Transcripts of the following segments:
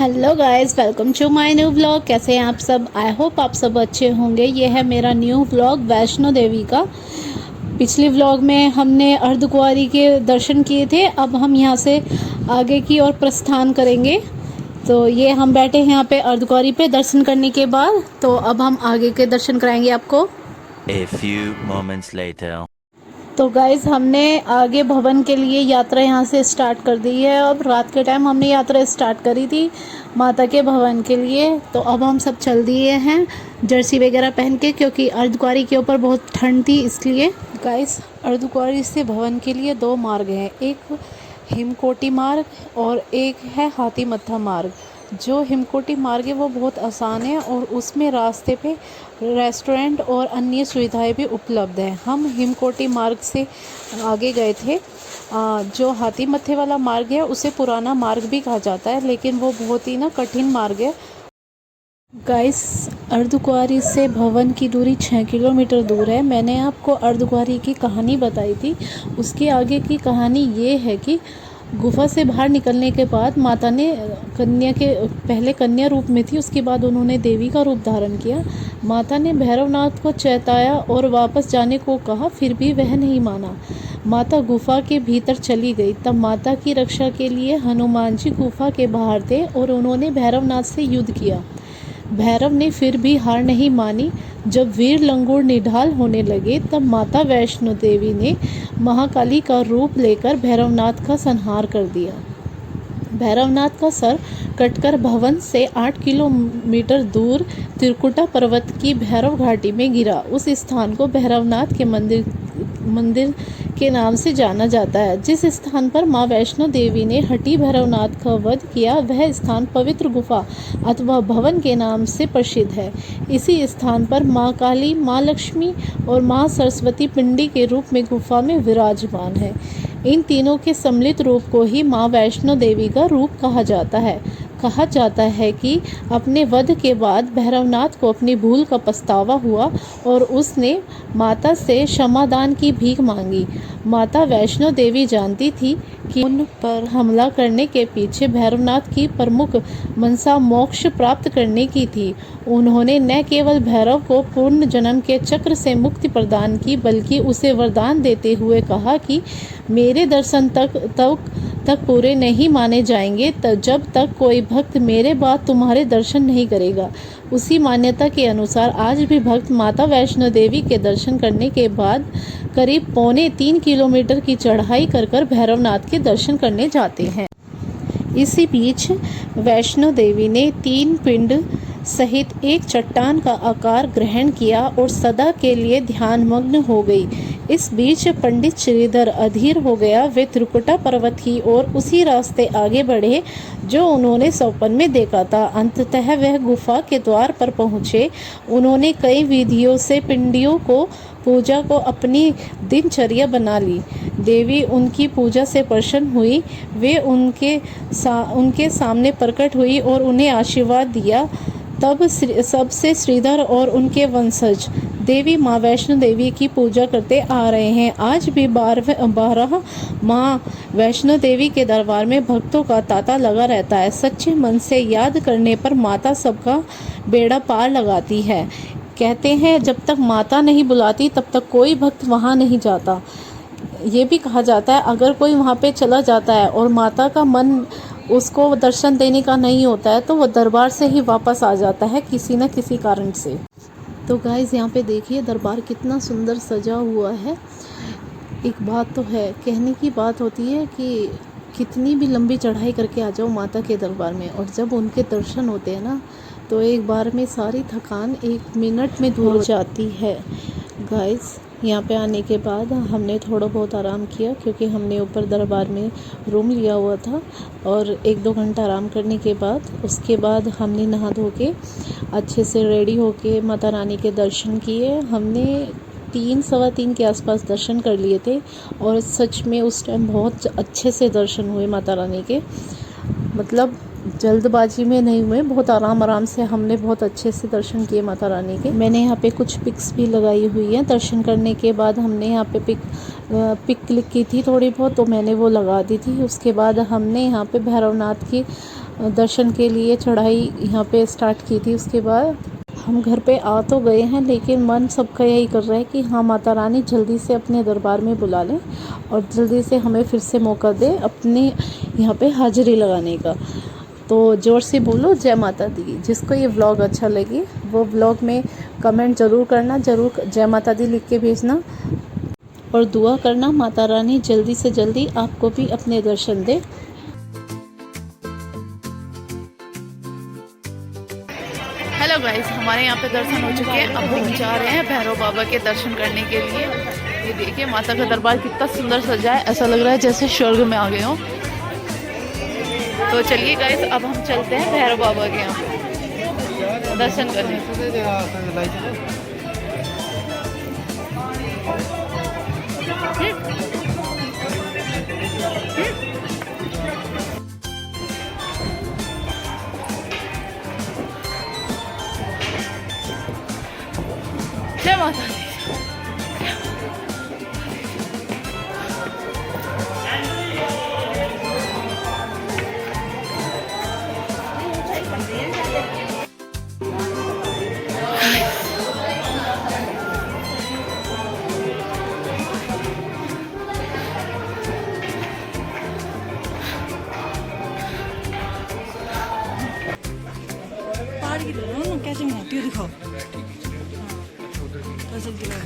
Hello guys, welcome to my new vlog. कैसे हैं आप सब? आई होप आप सब अच्छे होंगे। ये है मेरा न्यू व्लॉग वैष्णो देवी का। पिछले व्लॉग में हमने अर्धकुंवारी के दर्शन किए थे। अब हम यहाँ से आगे की ओर प्रस्थान करेंगे। तो ये हम बैठे हैं यहाँ पे अर्धकुंवारी पे दर्शन करने के बाद। तो अब हम आगे के दर्शन कराएंगे आपको। A few moments later. तो गाइज़, हमने आगे भवन के लिए यात्रा यहाँ से स्टार्ट कर दी है। अब रात के टाइम हमने यात्रा स्टार्ट करी थी माता के भवन के लिए। तो अब हम सब चल दिए हैं जर्सी वगैरह पहन के, क्योंकि अर्धकुंवारी के ऊपर बहुत ठंड थी इसलिए। गाइज़, अर्धकुंवारी से भवन के लिए दो मार्ग हैं, एक हिमकोटी मार्ग और एक है हाथीमत्था मार्ग। जो हिमकोटी मार्ग है वो बहुत आसान है और उसमें रास्ते पे रेस्टोरेंट और अन्य सुविधाएं भी उपलब्ध हैं। हम हिमकोटी मार्ग से आगे गए थे। जो हाथीमत्थे वाला मार्ग है उसे पुराना मार्ग भी कहा जाता है, लेकिन वो बहुत ही कठिन मार्ग है। गाइस, अर्धकुंवारी से भवन की दूरी 6 किलोमीटर दूर है। मैंने आपको अर्धकुंवारी की कहानी बताई थी। उसके आगे की कहानी ये है कि गुफा से बाहर निकलने के बाद माता ने पहले कन्या रूप में थी, उसके बाद उन्होंने देवी का रूप धारण किया। माता ने भैरवनाथ को चेताया और वापस जाने को कहा, फिर भी वह नहीं माना। माता गुफा के भीतर चली गई। तब माता की रक्षा के लिए हनुमान जी गुफा के बाहर थे और उन्होंने भैरवनाथ से युद्ध किया। भैरव ने फिर भी हार नहीं मानी। जब वीर लंगूर निढाल होने लगे तब माता वैष्णो देवी ने महाकाली का रूप लेकर भैरवनाथ का संहार कर दिया। भैरवनाथ का सर कटकर भवन से 8 किलोमीटर दूर त्रिकुटा पर्वत की भैरव घाटी में गिरा। उस स्थान को भैरवनाथ के मंदिर के नाम से जाना जाता है। जिस स्थान पर मां वैष्णो देवी ने हठी भैरवनाथ का वध किया, वह स्थान पवित्र गुफा अथवा भवन के नाम से प्रसिद्ध है। इसी स्थान पर मां काली, मां लक्ष्मी और मां सरस्वती पिंडी के रूप में गुफा में विराजमान है। इन तीनों के सम्मिलित रूप को ही मां वैष्णो देवी का रूप कहा जाता है। कहा जाता है कि अपने वध के बाद भैरवनाथ को अपनी भूल का पछतावा हुआ और उसने माता से क्षमादान की भीख मांगी। माता वैष्णो देवी जानती थी कि उन पर हमला करने के पीछे भैरवनाथ की प्रमुख मनसा मोक्ष प्राप्त करने की थी। उन्होंने न केवल भैरव को पूर्ण जन्म के चक्र से मुक्ति प्रदान की, बल्कि उसे वरदान देते हुए कहा कि मेरे दर्शन तक पूरे नहीं माने जाएंगे जब तक कोई भक्त मेरे बाद तुम्हारे दर्शन नहीं करेगा। उसी मान्यता के अनुसार आज भी भक्त माता वैष्णो देवी के दर्शन करने के बाद करीब 3.25 किलोमीटर की चढ़ाई कर भैरवनाथ के दर्शन करने जाते हैं। इसी बीच वैष्णो देवी ने 3 पिंड सहित एक चट्टान का आकार ग्रहण किया और सदा के लिए ध्यानमग्न हो गई। इस बीच पंडित श्रीधर अधीर हो गया। वे त्रिकुटा पर्वत की ओर उसी रास्ते आगे बढ़े जो उन्होंने स्वप्न में देखा था। अंततः वह गुफा के द्वार पर पहुँचे। उन्होंने कई विधियों से पिंडियों को पूजा को अपनी दिनचर्या बना ली। देवी उनकी पूजा से प्रसन्न हुई। वे उनके सामने प्रकट हुई और उन्हें आशीर्वाद दिया। तब सबसे श्रीधर और उनके वंशज देवी माँ वैष्णो देवी की पूजा करते आ रहे हैं। आज भी 12 माँ वैष्णो देवी के दरबार में भक्तों का तांता लगा रहता है। सच्चे मन से याद करने पर माता सबका बेड़ा पार लगाती है। कहते हैं जब तक माता नहीं बुलाती तब तक कोई भक्त वहाँ नहीं जाता। ये भी कहा जाता है अगर कोई वहाँ पे चला जाता है और माता का मन उसको दर्शन देने का नहीं होता है तो वो दरबार से ही वापस आ जाता है किसी न किसी कारण से। तो गाइस, यहाँ पे देखिए दरबार कितना सुंदर सजा हुआ है। एक बात तो है, कहने की बात होती है कि कितनी भी लंबी चढ़ाई करके आ जाओ माता के दरबार में, और जब उनके दर्शन होते हैं ना तो एक बार में सारी थकान 1 मिनट में दूर हो जाती है। गाइस, यहाँ पे आने के बाद हमने थोड़ा बहुत आराम किया, क्योंकि हमने ऊपर दरबार में रूम लिया हुआ था। और 1-2 घंटा आराम करने के बाद उसके बाद हमने नहा धो के अच्छे से रेडी होके माता रानी के दर्शन किए। हमने 3-3:15 के आसपास दर्शन कर लिए थे और सच में उस टाइम बहुत अच्छे से दर्शन हुए माता रानी के। मतलब जल्दबाजी में नहीं हुए, बहुत आराम से हमने बहुत अच्छे से दर्शन किए माता रानी के। मैंने यहाँ पे कुछ पिक्स भी लगाई हुई हैं। दर्शन करने के बाद हमने यहाँ पे पिक क्लिक की थी थोड़ी बहुत, तो मैंने वो लगा दी थी। उसके बाद हमने यहाँ पे भैरवनाथ की दर्शन के लिए चढ़ाई यहाँ पे स्टार्ट की थी। उसके बाद हम घर पे आ तो गए हैं, लेकिन मन सबका यही कर रहा है कि हाँ माता रानी जल्दी से अपने दरबार में बुला लें और जल्दी से हमें फिर से मौका दे अपने यहाँ पे हाजिरी लगाने का। तो ज़ोर से बोलो जय माता दी। जिसको ये व्लॉग अच्छा लगे वो व्लॉग में कमेंट ज़रूर करना, ज़रूर जय माता दी लिख के भेजना और दुआ करना माता रानी जल्दी से जल्दी आपको भी अपने दर्शन दे। हेलो गाइस, हमारे यहाँ पे दर्शन हो चुके हैं। अब हम जा रहे हैं भैरव बाबा के दर्शन करने के लिए। ये देखिए माता का दरबार कितना सुंदर सजा है, ऐसा लग रहा है जैसे स्वर्ग में आ गए हो। तो चलिए गाइस, अब हम चलते हैं भैरव बाबा के यहाँ दर्शन करने। जय माता दी। पहाड़ की तरह कैसे में आती हो, दिखाओ। फसल की तरह।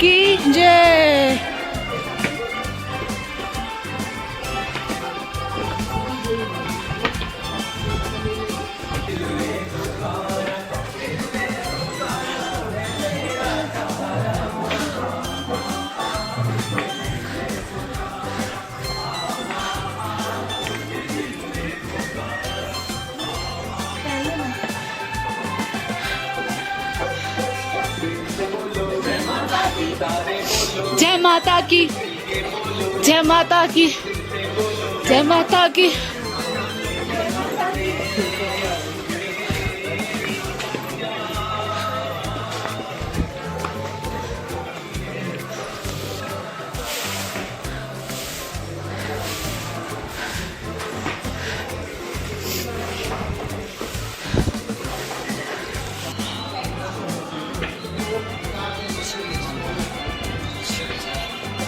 की जय। जय माता की, जय माता की, जय माता की।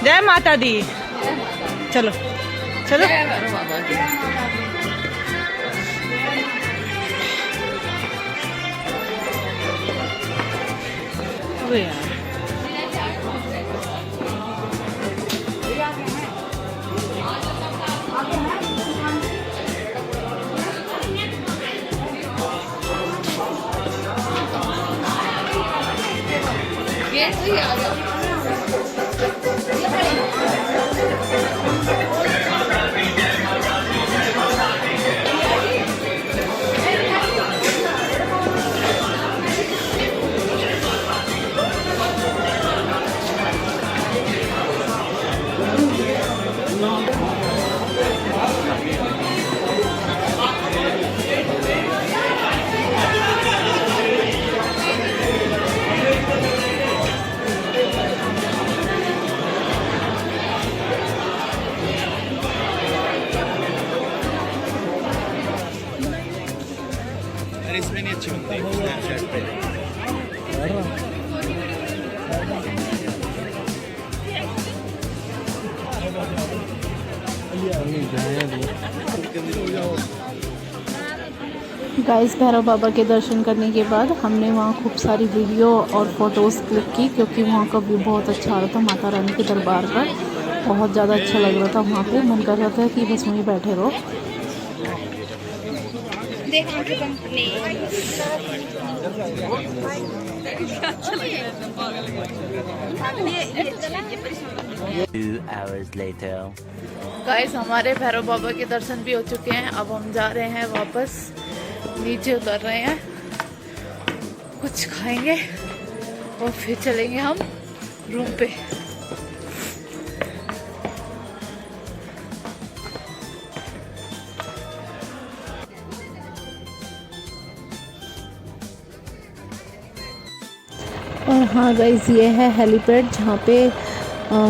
जय माता दी। चलो चलो। अबे यार गाइस भैरव बाबा के दर्शन करने के बाद हमने वहाँ खूब सारी वीडियो और फ़ोटोज़ क्लिक की, क्योंकि वहाँ का व्यू बहुत अच्छा आ रहा था माता रानी के दरबार पर। बहुत ज़्यादा अच्छा लग रहा था वहाँ पे, मन कर रहा था कि बस वहीं बैठे रहो। Two hours later. गाइस हमारे भैरव बाबा के दर्शन भी हो चुके हैं। अब हम जा रहे हैं वापस, नीचे उतर रहे हैं, कुछ खाएंगे और फिर चलेंगे हम रूम पे। और हाँ गाइस, ये है हेलीपैड जहाँ पे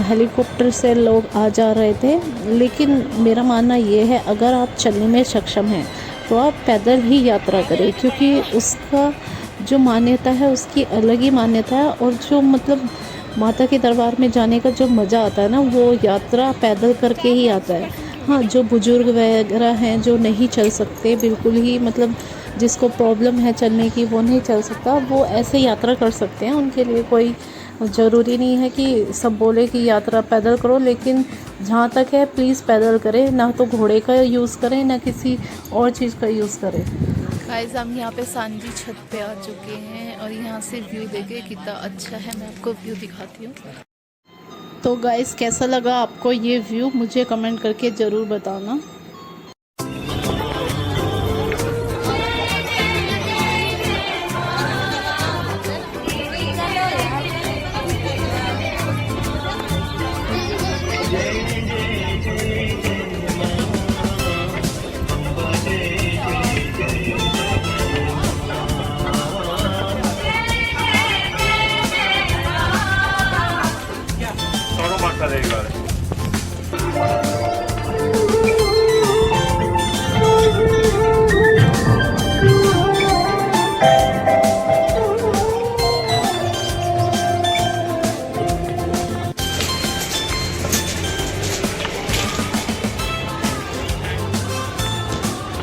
हेलीकॉप्टर से लोग आ जा रहे थे। लेकिन मेरा मानना ये है, अगर आप चलने में सक्षम हैं तो आप पैदल ही यात्रा करें, क्योंकि उसका जो मान्यता है उसकी अलग ही मान्यता है। और जो मतलब माता के दरबार में जाने का जो मज़ा आता है ना, वो यात्रा पैदल करके ही आता है। हाँ, जो बुज़ुर्ग वगैरह हैं जो नहीं चल सकते बिल्कुल ही, मतलब जिसको प्रॉब्लम है चलने की, वो नहीं चल सकता, वो ऐसे यात्रा कर सकते हैं। उनके लिए कोई ज़रूरी नहीं है कि सब बोले कि यात्रा पैदल करो, लेकिन जहाँ तक है प्लीज़ पैदल करें, ना तो घोड़े का यूज़ करें ना किसी और चीज़ का यूज़ करें। गाइस हम यहाँ पे सांझी छत पे आ चुके हैं और यहाँ से व्यू देखे कितना अच्छा है। मैं आपको व्यू दिखाती हूँ। तो गाइस कैसा लगा आपको ये व्यू, मुझे कमेंट करके ज़रूर बताना।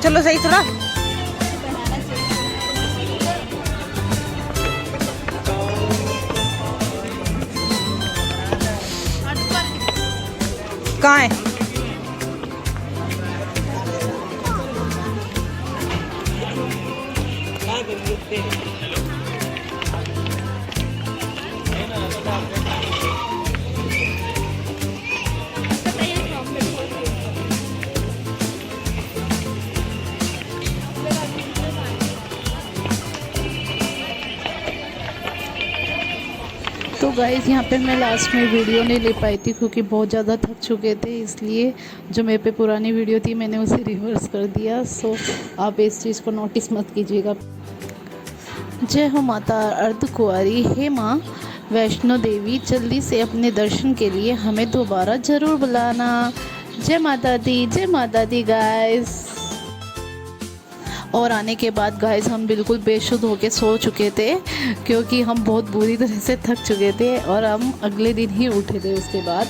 चलो सही चला। कहाँ है? तो गाइज़ यहाँ पे मैं लास्ट में वीडियो नहीं ले पाई थी, क्योंकि बहुत ज़्यादा थक चुके थे, इसलिए जो मेरे पे पुरानी वीडियो थी मैंने उसे रिवर्स कर दिया। सो आप इस चीज़ को नोटिस मत कीजिएगा। जय हो माता अर्धकुंवारी, हे माँ वैष्णो देवी, जल्दी से अपने दर्शन के लिए हमें दोबारा ज़रूर बुलाना। जय माता दी गाइस। और आने के बाद गाइस हम बिल्कुल बेसुध होके सो चुके थे, क्योंकि हम बहुत बुरी तरह से थक चुके थे और हम अगले दिन ही उठे थे उसके बाद।